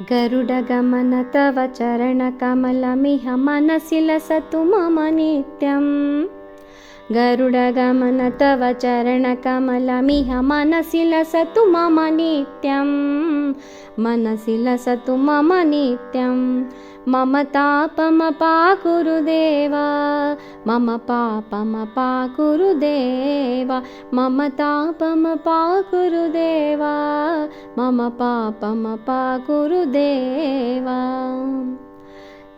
गरुडगमन तव चरणकमलमिह मनसि लसतु मम नित्यम्। गरुडगमन तव चरणकमलमिह मनसि लसतु मम नित्यम्। मनसि लसतु मम नित्यम्। मम तापमपाकुरु देवा, मम पापमपाकुरु देवा, मम तापमपाकुरु देवा, मम पापमपाकुरु देवा।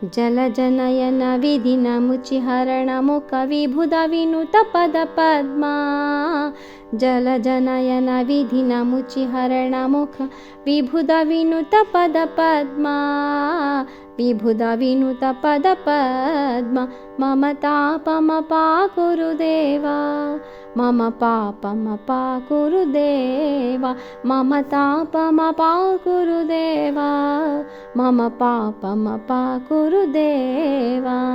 जलजनयन विधिनमुचिहरण मुख विभुध विनुत पद पद्मा। जलजनयन विधिनमुचिहरण मुख विभुध विनुत पद पद्मा। विभुध विनुत पद पद्मा। मम तापमपाकुरु देवा, मम पापमपाकुरु देवा, मम तापमपाकुरु देवा, मम पापमपाकुरु देवा।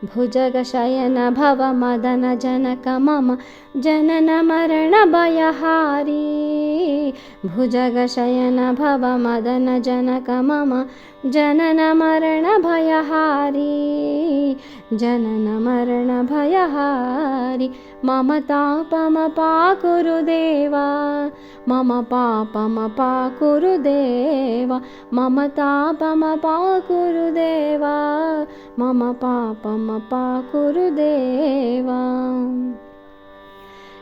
भुजगशयन भव मदन जनक मम जनन मरण भयहारी। भुजगशयन भव मदन जनक मम जनन मरण भयहारी। जनन मरण भयहारी। मम तापमपाकुरु देवा, मम पापमपाकुरु देवा, मम तापमपाकुरु देवा, मम पापमपाकुरु देवा।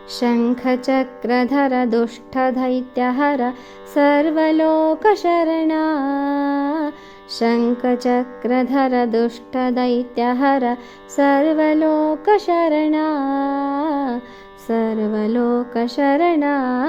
शङ्खचक्रधर दुष्टदैत्यहर सर्वलोकशरणा। शङ्खचक्रधर दुष्टदैत्यहर सर्वलोकशरणा। सर्वलोकशरणा।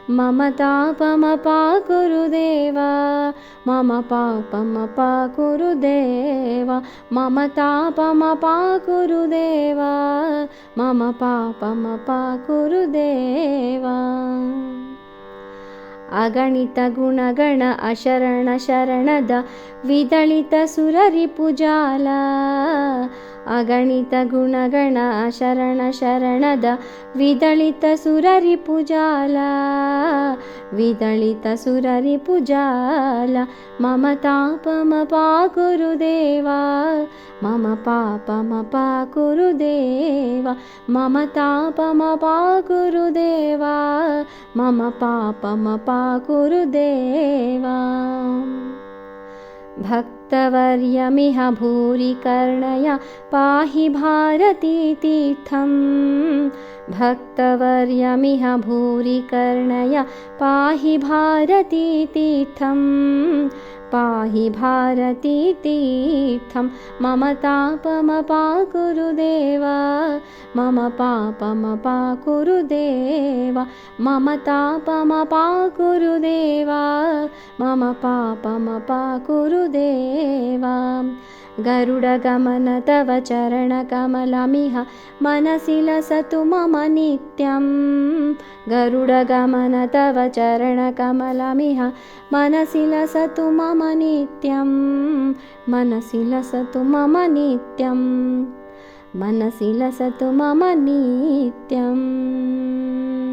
मम तापमपाकुरु देवा, मम पापमपाकुरु देवा, मम तापमपाकुरु देवा, मम पापमपाकुरु देवा। अगणित गुणगण अशरण शरणद विदलित सुररिपुजाला। अगणित गुणगण अशरण शरणद विदलित सुररिपुजाला। विदलित सुररिपुजाला। मम तापमपाकुरु देवा, मम पापमपाकुरु देवा, मम तापमपाकुरु देवा, मम पापमपाकुरु देवा। भक्तवर्यमिह भूरि कर्णया पाहि भारती तीर्थम्। भक्तवर्यमिह भूरि कर्णया पाहि भारती तीर्थम्। पाहि भारती तीर्थम्। मम तापमपाकुरु देवा, मम पापमपाकुरु देवा, मम तापमपाकुरु देवा, मम पापमपाकुरु देवा। गरुडगमन तव चरणकमलमिह मनसि लसतु मम नित्यम्। गरुडगमन तव चरणकमलमिह मनसि लसतु मम नित्यम्। मनसि लसतु मम नित्यम्। मनसि लसतु मम नित्यम्।